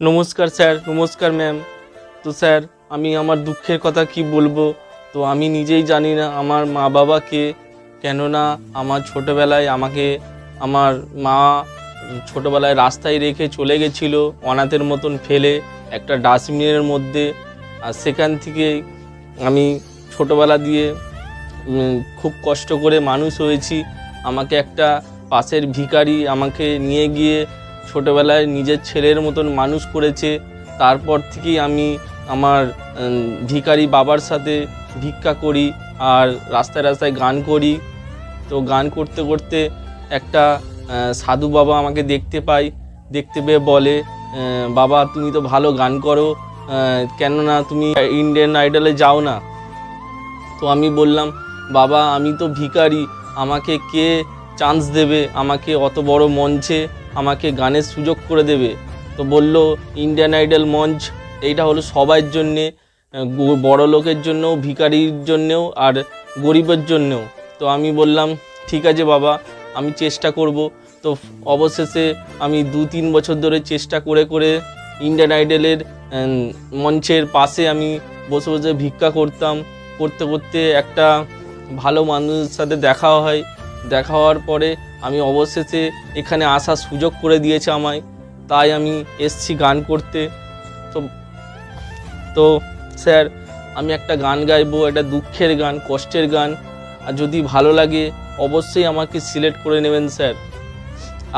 নমস্কার স্যার। নমস্কার ম্যাম। তো স্যার আমি আমার দুঃখের কথা কি বলবো, তো আমি নিজেই জানি না আমার মা বাবাকে। কেননা আমার ছোটোবেলায় আমাকে আমার মা ছোটোবেলায় রাস্তায় রেখে চলে গেছিলো অনাথের মতন ফেলে একটা ডাস্টবিনের মধ্যে। আর সেখান থেকে আমি ছোটোবেলা দিয়ে খুব কষ্ট করে মানুষ হয়েছি। আমাকে একটা পাশের ভিখারি আমাকে নিয়ে গিয়ে ছোটোবেলায় নিজের ছেলের মতন মানুষ করেছে। তারপর থেকেই আমি আমার ভিখারি বাবার সাথে ভিক্ষা করি আর রাস্তায় রাস্তায় গান করি। তো গান করতে করতে একটা সাধু বাবা আমাকে দেখতে পেয়ে বলে, বাবা তুমি তো ভালো গান করো, কেননা তুমি ইন্ডিয়ান আইডলে যাও না। তো আমি বললাম, বাবা আমি তো ভিখারি, আমাকে কে চান্স দেবে, আমাকে অত বড় মঞ্চে আমাকে গানের সুযোগ করে দেবে? তো বলল, ইন্ডিয়ান আইডল মঞ্চ এইটা হলো সবার জন্যে, বড় লোকের জন্যও, ভিখারির জন্যেও আর গরিবের জন্যেও। তো আমি বললাম ঠিক আছে বাবা, আমি চেষ্টা করব। তো অবশেষে আমি 2-3 বছর ধরে চেষ্টা করে করে ইন্ডিয়ান আইডলের মঞ্চের পাশে আমি বসে বসে ভিক্ষা করতাম। করতে করতে একটা ভালো মানুষের সাথে দেখা হয়। দেখা হওয়ার পরে আমি অবশেষে এখানে আসার সুযোগ করে দিয়েছে আমায়, তাই আমি এসছি গান করতে। তো স্যার আমি একটা গান গাইবো, একটা দুঃখের গান, কষ্টের গান। আর যদি ভালো লাগে অবশ্যই আমাকে সিলেক্ট করে নেবেন স্যার।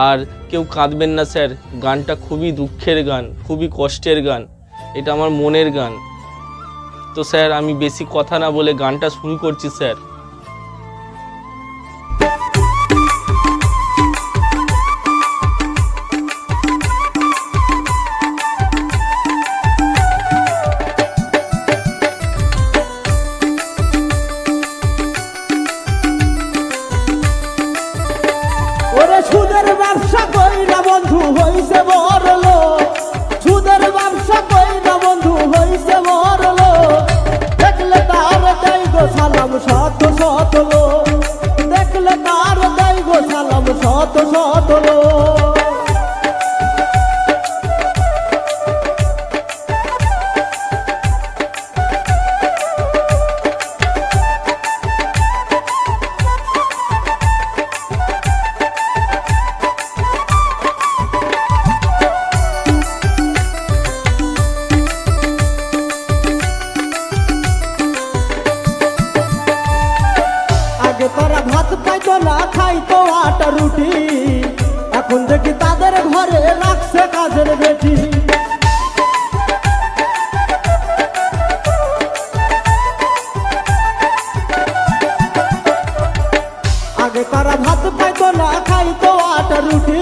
আর কেউ কাঁদবেন না স্যার, গানটা খুবই দুঃখের গান, খুবই কষ্টের গান, এটা আমার মনের গান। তো স্যার আমি বেশি কথা না বলে গানটা শুরু করছি স্যার। সুদের ব্যবসা কইরা বন্ধু হইছে বড়লোক, সুদের ব্যবসা কইরা বন্ধু হইছে বড়লোক। দেখলে তার দেই গো সালাম শত শত লোক, দেখলে তার দেই গো সালাম শত শত লোক। তারা ভাত পাইতো না, খাইতো আটা রুটি, এখন দেখি তাদের ঘরে রাখছে কাজের বেটি। আগে তারা ভাত পাইতো না, খাইতো আটা রুটি,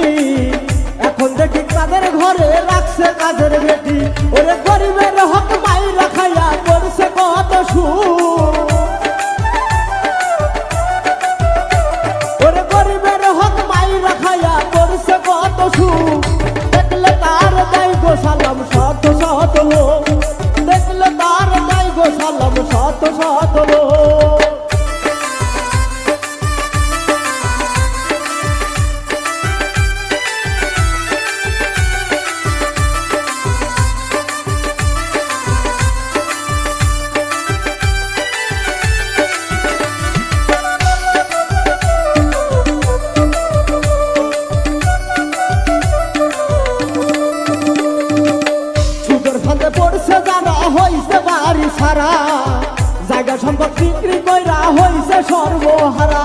এখন দেখি তাদের ঘরে রাখছে কাজের বেটি। ওরে গরিবের হক মাইরা খাইয়া করছে কত সুখ, দেখলে তার দেই গো সালাম শত শত লোক, দেখলে তার দেই গো সালাম শত শত লোক। পড়ছে যারা হইছে বাড়ি সারা, জায়গা সম্পদ বিক্রি কইরা হইছে সর্বহারা।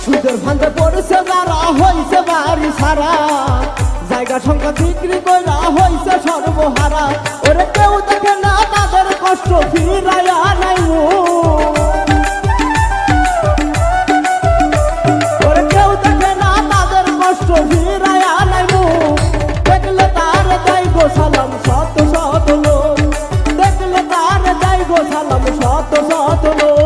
সুদের ফান্দে পড়ছে যারা হইছে বাড়ি সারা, জায়গা সম্পদ বিক্রি কইরা হইছে সর্বহারা। ওরে কেউ দেখে না তাদের কষ্ট, ফিরাইয়া নাই ফিরাইয়া নাই মুখ। দেখলে তার দেই গো সালাম শত শত লোক, দেখলে তার দেই গো সালাম শত শত লোক।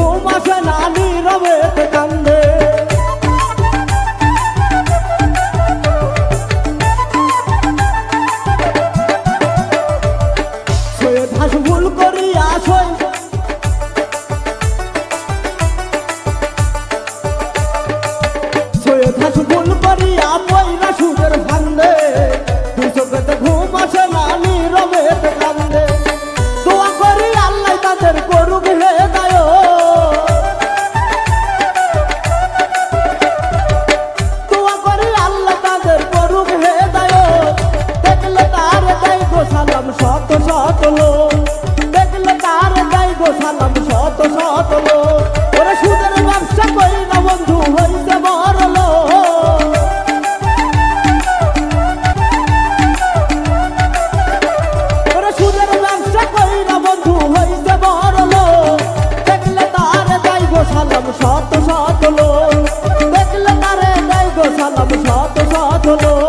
ঘুম আসে না নীরবেতে কান্দে। সৈয়দ হাস ভুল করিয়া সৈয়দ হাস ভুল করিয়া পয়রা সুদের ফান্দে, দুই চোখেতে ঘুম আসে না নীরবেতে কান্দে। দোয়া করি আল্লাহ তাদের করুক হেদায়েত, দোয়া করি আল্লাহ তাদের করুক হেদায়েত। দেখলে তার দেয় গো সালাম শত শত লোক, দেখলে তার দেয় গো সালাম শত শত লোক। ওরে সুদের ব্যবসা করি না বন্ধু হইছে বড় লোক, ওরে সুদের ব্যবসা করি না বন্ধু হইছে বড় লোক। দেখলে তার দেয় গো সালাম শত শত লোক, দেখলে তারে দেয় গো সালাম শত শত লোক।